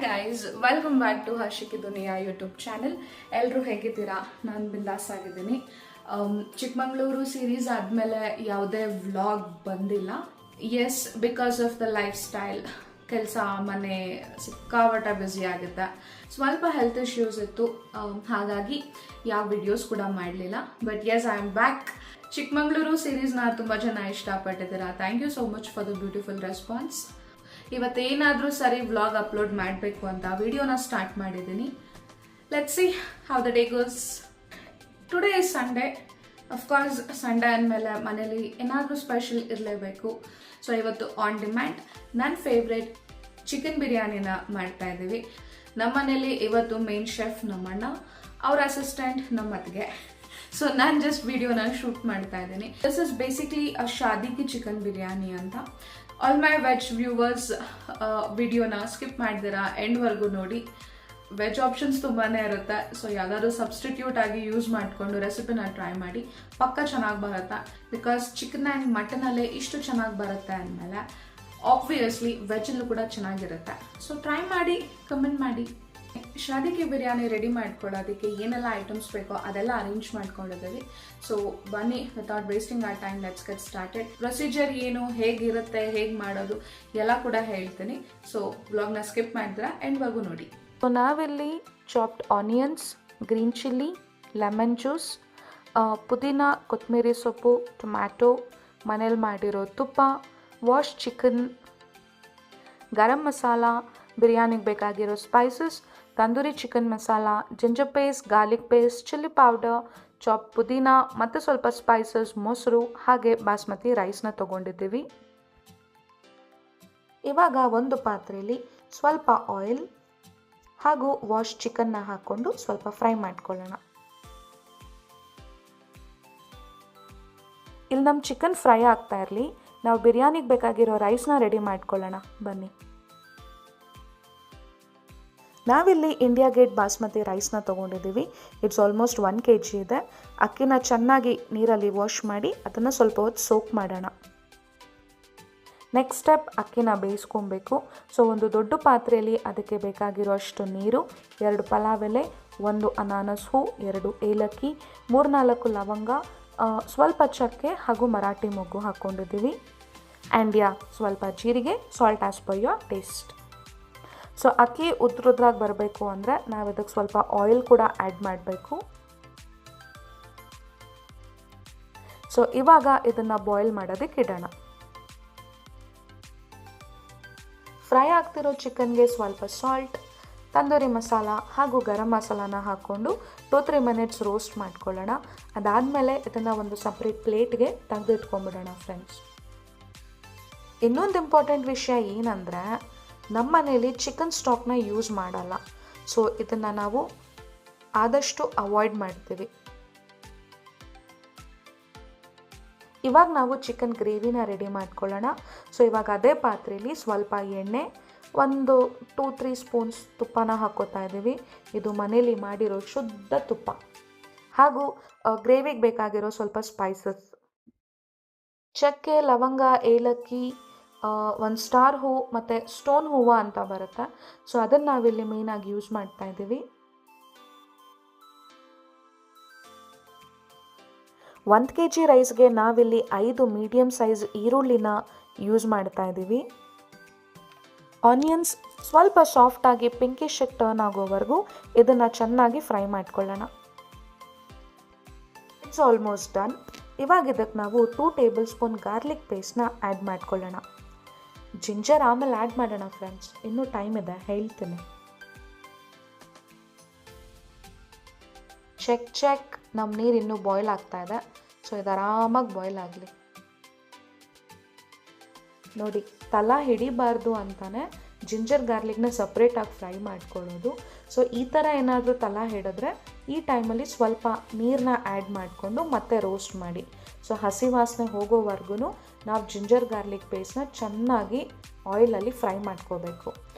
Guys, welcome back to Harshiki Duniya YouTube channel. ಎಲ್ಲರೂ ಹೇಗಿದ್ದೀರಾ? ನಾನು ಬಿಂದಾಸ್ ಆಗಿದ್ದೀನಿ. ಚಿಕ್ಕಮಗಳೂರು ಸೀರೀಸ್ ಆದಮೇಲೆ ಯಾವುದೇ ವ್ಲಾಗ್ ಬಂದಿಲ್ಲ. Yes, because of the lifestyle, ಕೆಲಸ, ಮನೆ ಸಿಕ್ಕಾಪಟ್ಟೆ ಬ್ಯುಸಿ ಆಗುತ್ತೆ. ಸ್ವಲ್ಪ ಹೆಲ್ತ್ ಇಶ್ಯೂಸ್ ಇತ್ತು, ಹಾಗಾಗಿ ಯಾವ ವಿಡಿಯೋಸ್ ಕೂಡ ಮಾಡಲಿಲ್ಲ. But yes, I am back. Chikkamagaluru ಸೀರೀಸ್ನ ತುಂಬ ಜನ ಇಷ್ಟಪಟ್ಟಿದ್ದೀರಾ. Thank you so much for the beautiful response. ಇವತ್ತೇನಾದರೂ ಸರಿ ವ್ಲಾಗ್ ಅಪ್ಲೋಡ್ ಮಾಡಬೇಕು ಅಂತ ವಿಡಿಯೋನ ಸ್ಟಾರ್ಟ್ ಮಾಡಿದ್ದೀನಿ. Let's see how the day goes. Today is Sunday. Of course Sunday ಅಂದಮೇಲೆ ಮನೇಲಿ ಏನಾದರೂ ಸ್ಪೆಷಲ್ ಇರಲೇಬೇಕು. ಸೊ ಇವತ್ತು ಆನ್ ಡಿಮ್ಯಾಂಡ್ ನನ್ನ ಫೇವ್ರೆಟ್ ಚಿಕನ್ ಬಿರಿಯಾನಿನ ಮಾಡ್ತಾ ಇದ್ದೀವಿ. ನಮ್ಮ ಮನೇಲಿ ಇವತ್ತು ಮೇನ್ ಶೆಫ್ ನಮ್ಮಣ್ಣ, ಅವ್ರ ಅಸಿಸ್ಟೆಂಟ್ ನಮ್ಮ ಅತ್ತಿಗೆ. ಸೊ ನಾನು ಜಸ್ಟ್ ವಿಡಿಯೋನ ಶೂಟ್ ಮಾಡ್ತಾ ಇದ್ದೀನಿ. This is basically a Shaadi Ki chicken biryani ಅಂತ. ಆಲ್ ಮೈ ವೆಜ್ ವ್ಯೂವರ್ಸ್ ವಿಡಿಯೋನ ಸ್ಕಿಪ್ ಮಾಡಿದಿರಾ, ಎಂಡ್ವರೆಗೂ ನೋಡಿ. ವೆಜ್ ಆಪ್ಷನ್ಸ್ ತುಂಬಾ ಇರುತ್ತೆ. ಸೊ ಯಾವ್ದಾದ್ರು ಸಬ್ಸ್ಟಿಟ್ಯೂಟ್ ಆಗಿ ಯೂಸ್ ಮಾಡಿಕೊಂಡು ರೆಸಿಪಿನ ಟ್ರೈ ಮಾಡಿ, ಪಕ್ಕ ಚೆನ್ನಾಗಿ ಬರುತ್ತೆ. ಬಿಕಾಸ್ ಚಿಕನ್ ಆ್ಯಂಡ್ ಮಟನಲ್ಲೇ ಇಷ್ಟು ಚೆನ್ನಾಗಿ ಬರುತ್ತೆ ಅಂದಮೇಲೆ ಆಬ್ವಿಯಸ್ಲಿ ವೆಜ್ಜಲ್ಲೂ ಕೂಡ ಚೆನ್ನಾಗಿರುತ್ತೆ. ಸೊ ಟ್ರೈ ಮಾಡಿ, ಕಮೆಂಟ್ ಮಾಡಿ. ಶಾದಿಗೆ ಬಿರಿಯಾನಿ ರೆಡಿ ಮಾಡ್ಕೊಳ್ಳೋದಕ್ಕೆ ಏನೆಲ್ಲ ಐಟಮ್ಸ್ ಬೇಕೋ ಅದೆಲ್ಲ ಅರೇಂಜ್ ಮಾಡ್ಕೊಂಡಿದ್ದೀವಿ. ಸೊ ಬನ್ನಿ, without wasting our time, let's get started. Procedure ಏನು, ಹೇಗಿರುತ್ತೆ, ಹೇಗೆ ಮಾಡೋದು ಎಲ್ಲ ಕೂಡ ಹೇಳ್ತೀನಿ. ಸೊ ವ್ಲಾಗ್ನ ಸ್ಕಿಪ್ ಮಾಡಿದ್ರೆ ಎಂಡ್ವರೆಗೂ ನೋಡಿ. ಸೊ ನಾವಿಲ್ಲಿ chopped onions, green chilli, lemon juice, ಪುದೀನ, ಕೊತ್ತಂಬರಿ ಸೊಪ್ಪು, ಟೊಮ್ಯಾಟೊ, ಮನೇಲಿ ಮಾಡಿರೋ ತುಪ್ಪ, ವಾಶ್ ಚಿಕನ್, ಗರಂ ಮಸಾಲ, ಬಿರಿಯಾನಿಗೆ ಬೇಕಾಗಿರೋ spices, tandoori chicken masala, ginger paste, garlic paste, chilli powder, chop ಪುದೀನ ಮತ್ತು ಸ್ವಲ್ಪ ಸ್ಪೈಸಸ್, ಮೊಸರು, ಹಾಗೆ ಬಾಸ್ಮತಿ ರೈಸ್ನ ತೊಗೊಂಡಿದ್ದೀವಿ. ಇವಾಗ ಒಂದು ಪಾತ್ರೆಯಲ್ಲಿ ಸ್ವಲ್ಪ ಆಯಿಲ್ ಹಾಗೂ ವಾಶ್ ಚಿಕನ್ನ ಹಾಕ್ಕೊಂಡು ಸ್ವಲ್ಪ ಫ್ರೈ ಮಾಡ್ಕೊಳ್ಳೋಣ. ಇಲ್ಲಿ ನಮ್ಮ ಚಿಕನ್ ಫ್ರೈ ಆಗ್ತಾ ಇರಲಿ, ನಾವು ಬಿರಿಯಾನಿಗೆ ಬೇಕಾಗಿರೋ ರೈಸ್ನ ರೆಡಿ ಮಾಡ್ಕೊಳ್ಳೋಣ ಬನ್ನಿ. ನಾವಿಲ್ಲಿ ಇಂಡಿಯಾ ಗೇಟ್ ಬಾಸ್ಮತಿ ರೈಸ್ನ ತೊಗೊಂಡಿದ್ದೀವಿ. ಇಟ್ಸ್ ಆಲ್ಮೋಸ್ಟ್ 1 kg ಇದೆ. ಅಕ್ಕಿನ ಚೆನ್ನಾಗಿ ನೀರಲ್ಲಿ ವಾಶ್ ಮಾಡಿ ಅದನ್ನು ಸ್ವಲ್ಪ ಹೊತ್ತು ಸೋಕ್ ಮಾಡೋಣ. ನೆಕ್ಸ್ಟ್ ಸ್ಟೆಪ್, ಅಕ್ಕಿನ ಬೇಯಿಸ್ಕೊಬೇಕು. ಸೊ ಒಂದು ದೊಡ್ಡ ಪಾತ್ರೆಯಲ್ಲಿ ಅದಕ್ಕೆ ಬೇಕಾಗಿರೋ ಅಷ್ಟು ನೀರು, 2 ಪಲಾವ್ ಎಲೆ, 1 ಅನಾನಸ್ ಹೂ, 2 ಏಲಕ್ಕಿ, 3-4 ಲವಂಗ, ಸ್ವಲ್ಪ ಚಕ್ಕೆ ಹಾಗೂ ಮರಾಠಿ ಮೊಗ್ಗು ಹಾಕ್ಕೊಂಡಿದ್ದೀವಿ. ಆ್ಯಂಡ್ ಸ್ವಲ್ಪ ಜೀರಿಗೆ, salt as per your taste. So ಅಕ್ಕಿ ಉದ್ರಾಗಿ ಬರಬೇಕು ಅಂದರೆ ನಾವು ಇದಕ್ಕೆ ಸ್ವಲ್ಪ ಆಯಿಲ್ ಕೂಡ ಆ್ಯಡ್ ಮಾಡಬೇಕು. ಸೊ ಇವಾಗ ಇದನ್ನು ಬಾಯ್ಲ್ ಮಾಡೋದಕ್ಕೆ ಇಡೋಣ. ಫ್ರೈ ಆಗ್ತಿರೋ ಚಿಕನ್ಗೆ ಸ್ವಲ್ಪ ಸಾಲ್ಟ್, ತಂದೂರಿ ಮಸಾಲ ಹಾಗೂ ಗರಂ ಮಸಾಲಾನ ಹಾಕ್ಕೊಂಡು 2-3 ಮಿನಿಟ್ಸ್ ರೋಸ್ಟ್ ಮಾಡ್ಕೊಳ್ಳೋಣ. ಅದಾದಮೇಲೆ ಇದನ್ನು ಒಂದು ಸಪ್ರೇಟ್ ಪ್ಲೇಟ್ಗೆ ತೆಗೆದಿಟ್ಕೊಂಡ್ಬಿಡೋಣ ಫ್ರೆಂಡ್ಸ್. ಇನ್ನೊಂದು ಇಂಪಾರ್ಟೆಂಟ್ ವಿಷಯ ಏನಂದರೆ, ನಮ್ಮ ಮನೇಲಿ ಚಿಕನ್ ಸ್ಟಾಕ್ನ ಯೂಸ್ ಮಾಡಲ್ಲ. ಸೊ ಇದನ್ನು ನಾವು ಆದಷ್ಟು ಅವಾಯ್ಡ್ ಮಾಡ್ತೀವಿ. ಇವಾಗ ನಾವು ಚಿಕನ್ ಗ್ರೇವಿನ ರೆಡಿ ಮಾಡ್ಕೊಳ್ಳೋಣ. ಸೊ ಇವಾಗ ಅದೇ ಪಾತ್ರೆಯಲ್ಲಿ ಸ್ವಲ್ಪ ಎಣ್ಣೆ, ಒಂದು 2-3 ಸ್ಪೂನ್ಸ್ ತುಪ್ಪನ ಹಾಕ್ಕೋತಾ ಇದ್ದೀವಿ. ಇದು ಮನೇಲಿ ಮಾಡಿರೋ ಶುದ್ಧ ತುಪ್ಪ. ಹಾಗೂ ಗ್ರೇವಿಗೆ ಬೇಕಾಗಿರೋ ಸ್ವಲ್ಪ ಸ್ಪೈಸಸ್, ಚಕ್ಕೆ, ಲವಂಗ, ಏಲಕ್ಕಿ, 1 ಸ್ಟಾರ್ ಹೂ ಮತ್ತು ಸ್ಟೋನ್ ಹೂವು ಅಂತ ಬರುತ್ತೆ. ಸೊ ಅದನ್ನು ನಾವಿಲ್ಲಿ ಮೇಯ್ನಾಗಿ ಯೂಸ್ ಮಾಡ್ತಾ ಇದ್ದೀವಿ. 1 kg ರೈಸ್ಗೆ ನಾವಿಲ್ಲಿ 5 ಮೀಡಿಯಮ್ ಸೈಜ್ ಈರುಳ್ಳಿನ ಯೂಸ್ ಮಾಡ್ತಾ ಇದ್ದೀವಿ. ಆನಿಯನ್ಸ್ ಸ್ವಲ್ಪ ಸಾಫ್ಟಾಗಿ ಪಿಂಕಿಶ್ ಟರ್ನ್ ಆಗೋವರೆಗೂ ಇದನ್ನು ಚೆನ್ನಾಗಿ ಫ್ರೈ ಮಾಡ್ಕೊಳ್ಳೋಣ. It's almost done. ಇವಾಗ ಇದಕ್ಕೆ ನಾವು 2 ಟೇಬಲ್ ಸ್ಪೂನ್ ಗಾರ್ಲಿಕ್ ಪೇಸ್ಟ್ನ ಆ್ಯಡ್ ಮಾಡ್ಕೊಳ್ಳೋಣ. ಜಿಂಜರ್ ಆಮೇಲೆ ಆ್ಯಡ್ ಮಾಡೋಣ ಫ್ರೆಂಡ್ಸ್, ಇನ್ನೂ ಟೈಮ್ ಇದೆ, ಹೇಳ್ತೀನಿ. ಚೆಕ್, ನಮ್ಮ ನೀರು ಇನ್ನೂ ಬಾಯ್ಲ್ ಆಗ್ತಾ ಇದೆ. ಸೊ ಇದು ಆರಾಮಾಗಿ ಬಾಯ್ಲ್ ಆಗಲಿ. ನೋಡಿ, ತಲ ಹಿಡಿಬಾರ್ದು ಅಂತಾನೆ ಜಿಂಜರ್ ಗಾರ್ಲಿಕ್ನ ಸಪ್ರೇಟಾಗಿ ಫ್ರೈ ಮಾಡ್ಕೊಳ್ಳೋದು. ಸೊ ಈ ಥರ ಏನಾದರೂ ತಲ ಹಿಡಿದ್ರೆ ಈ ಟೈಮಲ್ಲಿ ಸ್ವಲ್ಪ ನೀರನ್ನ ಆ್ಯಡ್ ಮಾಡಿಕೊಂಡು ಮತ್ತೆ ರೋಸ್ಟ್ ಮಾಡಿ. ಸೊ ಹಸಿ ವಾಸನೆ ಹೋಗೋವರೆಗೂ ನಾವು ಜಿಂಜರ್ ಗಾರ್ಲಿಕ್ ಪೇಸ್ಟ್ನ ಚೆನ್ನಾಗಿ ಆಯಿಲಲ್ಲಿ ಫ್ರೈ ಮಾಡ್ಕೋಬೇಕು.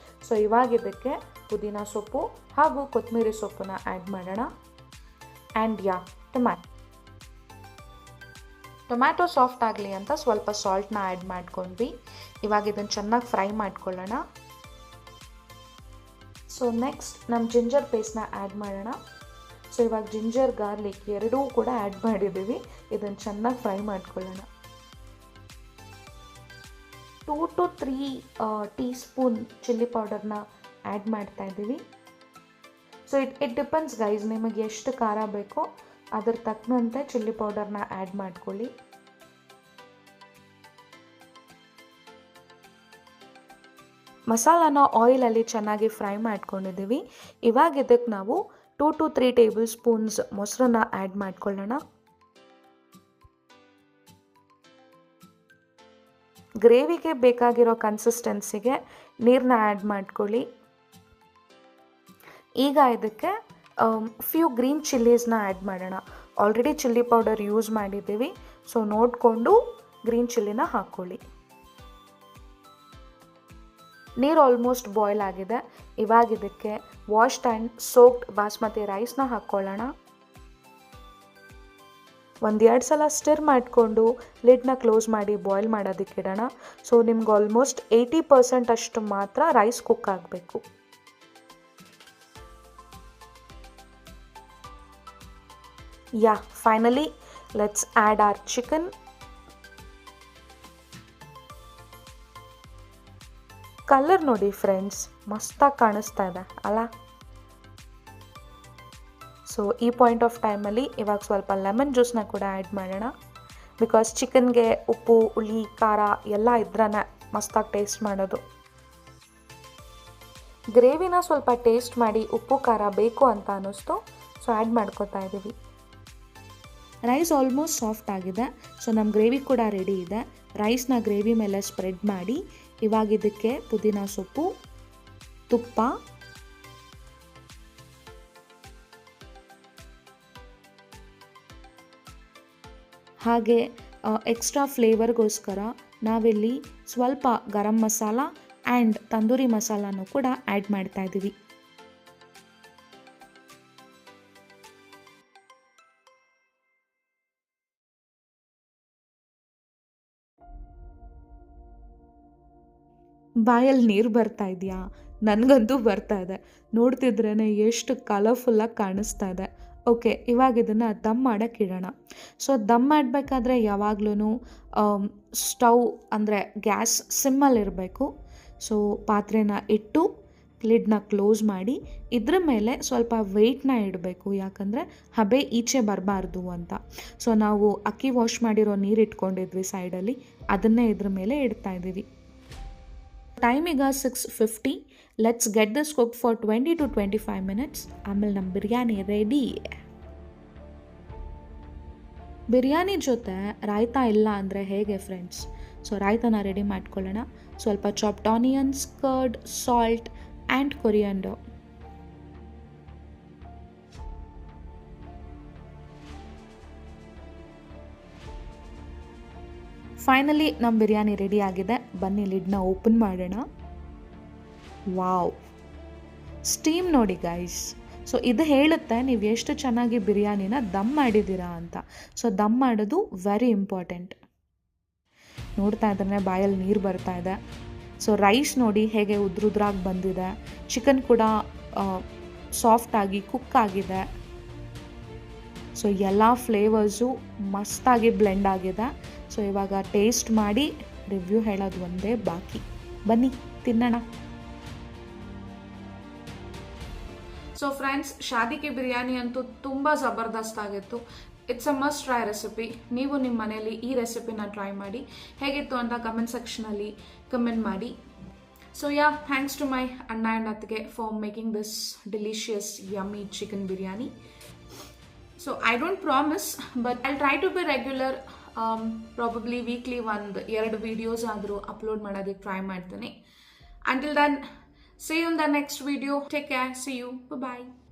ಸೊ ಇವಾಗ ಇದಕ್ಕೆ ಪುದೀನ ಸೊಪ್ಪು ಹಾಗೂ ಕೊತ್ತಂಬರಿ ಸೊಪ್ಪನ್ನ ಆ್ಯಡ್ ಮಾಡೋಣ. ಆ್ಯಂಡ್ ಟೊಮ್ಯಾಟೊ ಸಾಫ್ಟ್ ಆಗಲಿ ಅಂತ ಸ್ವಲ್ಪ ಸಾಲ್ಟ್ನ ಆ್ಯಡ್ ಮಾಡ್ಕೊಂಡ್ವಿ. ಇವಾಗ ಇದನ್ನು ಚೆನ್ನಾಗಿ ಫ್ರೈ ಮಾಡ್ಕೊಳ್ಳೋಣ. ಸೊ ನೆಕ್ಸ್ಟ್ ನಮ್ಮ ಜಿಂಜರ್ ಪೇಸ್ಟ್ನ ಆ್ಯಡ್ ಮಾಡೋಣ. ಸೊ ಇವಾಗ ಜಿಂಜರ್ ಗಾರ್ಲಿಕ್ ಎರಡೂ ಕೂಡ ಆ್ಯಡ್ ಮಾಡಿದ್ದೀವಿ. ಇದನ್ನು ಚೆನ್ನಾಗಿ ಫ್ರೈ ಮಾಡ್ಕೊಳ್ಳೋಣ. 2 to 3 ಟೀ ಸ್ಪೂನ್ ಚಿಲ್ಲಿ ಪೌಡರ್ನ ಆ್ಯಡ್ ಮಾಡ್ತಾ ಇದ್ದೀವಿ. ಸೊ ಇಟ್ ಡಿಪೆಂಡ್ಸ್ ಗೈಸ್, ನಿಮಗೆ ಎಷ್ಟು ಖಾರ ಬೇಕೋ ಅದ್ರ ತಕ್ಕಂತೆ ಚಿಲ್ಲಿ ಪೌಡರ್ನ ಆ್ಯಡ್ ಮಾಡ್ಕೊಳ್ಳಿ. ಮಸಾಲಾನ ಆಯಿಲಲ್ಲಿ ಚೆನ್ನಾಗಿ ಫ್ರೈ ಮಾಡ್ಕೊಂಡಿದ್ದೀವಿ. ಇವಾಗ ಇದಕ್ಕೆ ನಾವು 2 to 3 ಟೇಬಲ್ ಸ್ಪೂನ್ಸ್ ಮೊಸರನ್ನ ಆ್ಯಡ್ ಮಾಡ್ಕೊಳ್ಳೋಣ. ಗ್ರೇವಿಗೆ ಬೇಕಾಗಿರೋ ಕನ್ಸಿಸ್ಟೆನ್ಸಿಗೆ ನೀರನ್ನ ಆ್ಯಡ್ ಮಾಡ್ಕೊಳ್ಳಿ. ಈಗ ಇದಕ್ಕೆ ಫ್ಯೂ ಗ್ರೀನ್ ಚಿಲ್ಲೀಸ್ನ ಆ್ಯಡ್ ಮಾಡೋಣ. ಆಲ್ರೆಡಿ ಚಿಲ್ಲಿ ಪೌಡರ್ ಯೂಸ್ ಮಾಡಿದ್ದೀವಿ, ಸೊ ನೋಡಿಕೊಂಡು ಗ್ರೀನ್ ಚಿಲ್ಲಿನ ಹಾಕ್ಕೊಳ್ಳಿ. ನೀರು ಆಲ್ಮೋಸ್ಟ್ ಬಾಯ್ಲ್ ಆಗಿದೆ. ಇವಾಗ ಇದಕ್ಕೆ ವಾಶ್ಡ್ ಆ್ಯಂಡ್ ಸೋಕ್ಡ್ ಬಾಸ್ಮತಿ ರೈಸ್ನ ಹಾಕ್ಕೊಳ್ಳೋಣ. 1-2 ಸಲ ಸ್ಟಿರ್ ಮಾಡಿಕೊಂಡು ಲಿಡ್ನ ಕ್ಲೋಸ್ ಮಾಡಿ ಬಾಯ್ಲ್ ಮಾಡೋದಕ್ಕೆ ಇಡೋಣ. ಸೊ ನಿಮ್ಗೆ ಆಲ್ಮೋಸ್ಟ್ 80% ಅಷ್ಟು ಮಾತ್ರ ರೈಸ್ ಕುಕ್ ಆಗಬೇಕು. Finally let's add or chicken. Colour ನೋಡಿ ಫ್ರೆಂಡ್ಸ್, ಮಸ್ತಾಗಿ ಕಾಣಿಸ್ತಾ ಇದೆ ಅಲ್ಲ. ಸೊ ಈ ಪಾಯಿಂಟ್ ಆಫ್ ಟೈಮಲ್ಲಿ ಇವಾಗ ಸ್ವಲ್ಪ ಲೆಮನ್ ಜ್ಯೂಸ್ನ ಕೂಡ ಆ್ಯಡ್ ಮಾಡೋಣ. ಬಿಕಾಸ್ ಚಿಕನ್ಗೆ ಉಪ್ಪು, ಹುಳಿ, ಖಾರ ಎಲ್ಲ ಇದ್ರೇ ಮಸ್ತಾಗಿ ಟೇಸ್ಟ್ ಮಾಡೋದು. ಗ್ರೇವಿನ ಸ್ವಲ್ಪ ಟೇಸ್ಟ್ ಮಾಡಿ ಉಪ್ಪು ಖಾರ ಬೇಕು ಅಂತ ಅನ್ನಿಸ್ತು, ಸೊ ಆ್ಯಡ್ ಮಾಡ್ಕೊತಾ ಇದ್ದೀವಿ. ರೈಸ್ ಆಲ್ಮೋಸ್ಟ್ ಸಾಫ್ಟ್ ಆಗಿದೆ. ಸೊ ನಮ್ಮ ಗ್ರೇವಿ ಕೂಡ ರೆಡಿ ಇದೆ. ರೈಸ್ನ ಗ್ರೇವಿ ಮೇಲೆ ಸ್ಪ್ರೆಡ್ ಮಾಡಿ ಇವಾಗ ಇದಕ್ಕೆ ಪುದೀನ ಸೊಪ್ಪು, ತುಪ್ಪ, ಹಾಗೆ ಎಕ್ಸ್ಟ್ರಾ ಫ್ಲೇವರ್ಗೋಸ್ಕರ ನಾವಿಲ್ಲಿ ಸ್ವಲ್ಪ ಗರಂ ಮಸಾಲ ಆ್ಯಂಡ್ ತಂದೂರಿ ಮಸಾಲಾನು ಕೂಡ ಆ್ಯಡ್ ಮಾಡ್ತಾ ಇದ್ದೀವಿ. ಬಾಯಲ್ಲಿ ನೀರು ಬರ್ತಾ ಇದೆಯಾ? ನನಗಂತೂ ಬರ್ತಾ ಇದೆ. ನೋಡ್ತಿದ್ರೇ ಎಷ್ಟು ಕಲರ್ಫುಲ್ಲಾಗಿ ಕಾಣಿಸ್ತಾ ಇದೆ. ಓಕೆ, ಇವಾಗ ಇದನ್ನು ದಮ್ ಮಾಡೋಕ್ಕೆ ಇಡೋಣ. ಸೊ ದಮ್ ಮಾಡಬೇಕಾದ್ರೆ ಯಾವಾಗ್ಲೂ ಸ್ಟವ್ ಅಂದರೆ ಗ್ಯಾಸ್ ಸಿಮ್ಮಲ್ಲಿರಬೇಕು. ಸೊ ಪಾತ್ರೆನ ಇಟ್ಟು ಲಿಡ್ನ ಕ್ಲೋಸ್ ಮಾಡಿ ಇದ್ರ ಮೇಲೆ ಸ್ವಲ್ಪ ವೆಯ್ಟ್ನ ಇಡಬೇಕು, ಯಾಕಂದರೆ ಹಬೆ ಈಚೆ ಬರಬಾರ್ದು ಅಂತ. ಸೊ ನಾವು ಅಕ್ಕಿ ವಾಶ್ ಮಾಡಿರೋ ನೀರು ಇಟ್ಕೊಂಡಿದ್ವಿ ಸೈಡಲ್ಲಿ, ಅದನ್ನೇ ಇದ್ರ ಮೇಲೆ ಇಡ್ತಾ ಇದ್ದೀವಿ. ಟೈಮ್ ಈಗ 6:50. Let's get this cook for 20 to 25 minutes. ಆಮೇಲೆ ನಮ್ಮ ಬಿರಿಯಾನಿ ರೆಡಿ. ಬಿರಿಯಾನಿ ಜೊತೆ ರಾಯ್ತಾ ಇಲ್ಲ ಅಂದರೆ ಹೇಗೆ ಫ್ರೆಂಡ್ಸ್? ಸೊ ರಾಯ್ತಾನ ರೆಡಿ ಮಾಡ್ಕೊಳ್ಳೋಣ. ಸ್ವಲ್ಪ chopped onions, curd, salt and coriander. Finally ನಮ್ಮ ಬಿರಿಯಾನಿ ರೆಡಿ ಆಗಿದೆ. ಬನ್ನಿ ಲಿಡ್ನ ಓಪನ್ ಮಾಡೋಣ. ವಾವ್, ಸ್ಟೀಮ್ ನೋಡಿ ಗೈಸ್. ಸೊ ಇದು ಹೇಳುತ್ತೆ ನೀವು ಎಷ್ಟು ಚೆನ್ನಾಗಿ ಬಿರಿಯಾನಿನ ದಮ್ ಮಾಡಿದ್ದೀರಾ ಅಂತ. ಸೊ ದಮ್ ಮಾಡೋದು ವೆರಿ ಇಂಪಾರ್ಟೆಂಟ್. ನೋಡ್ತಾ ಇದ್ರೆ ಬಾಯಲ್ಲಿ ನೀರು ಬರ್ತಾ ಇದೆ. ಸೊ ರೈಸ್ ನೋಡಿ ಹೇಗೆ ಉದ್ರುದ್ರಾಗಿ ಬಂದಿದೆ. ಚಿಕನ್ ಕೂಡ ಸಾಫ್ಟಾಗಿ ಕುಕ್ ಆಗಿದೆ. ಸೊ ಎಲ್ಲ ಫ್ಲೇವರ್ಸು ಮಸ್ತಾಗಿ ಬ್ಲೆಂಡ್ ಆಗಿದೆ. ಸೊ ಇವಾಗ ಟೇಸ್ಟ್ ಮಾಡಿ ರಿವ್ಯೂ ಹೇಳೋದು ಒಂದೇ ಬಾಕಿ. ಬನ್ನಿ ತಿನ್ನೋಣ. ಸೊ ಫ್ರೆಂಡ್ಸ್, ಶಾದಿ ಕಿ ಬಿರಿಯಾನಿ ಅಂತೂ ತುಂಬ ಜಬರ್ದಸ್ತ್ ಆಗಿತ್ತು. It's a must try recipe. ನೀವು ನಿಮ್ಮ ಮನೇಲಿ ಈ ರೆಸಿಪಿನ ಟ್ರೈ ಮಾಡಿ. ಹೇಗಿತ್ತು ಅಂತ ಕಮೆಂಟ್ ಸೆಕ್ಷನಲ್ಲಿ ಕಮೆಂಟ್ ಮಾಡಿ. ಸೊ ಥ್ಯಾಂಕ್ಸ್ ಟು ಮೈ ಅಣ್ಣ ಆ್ಯಂಡ್ ಅತ್ತಿಗೆ for making this delicious yummy chicken biryani. So I don't promise, but I try to be regular. Probably weekly 1-2 videos ಆದರೂ ಅಪ್ಲೋಡ್ ಮಾಡೋದಕ್ಕೆ ಟ್ರೈ ಮಾಡ್ತೀನಿ. Until then, see you in the next video. Take care. See you. Bye-bye.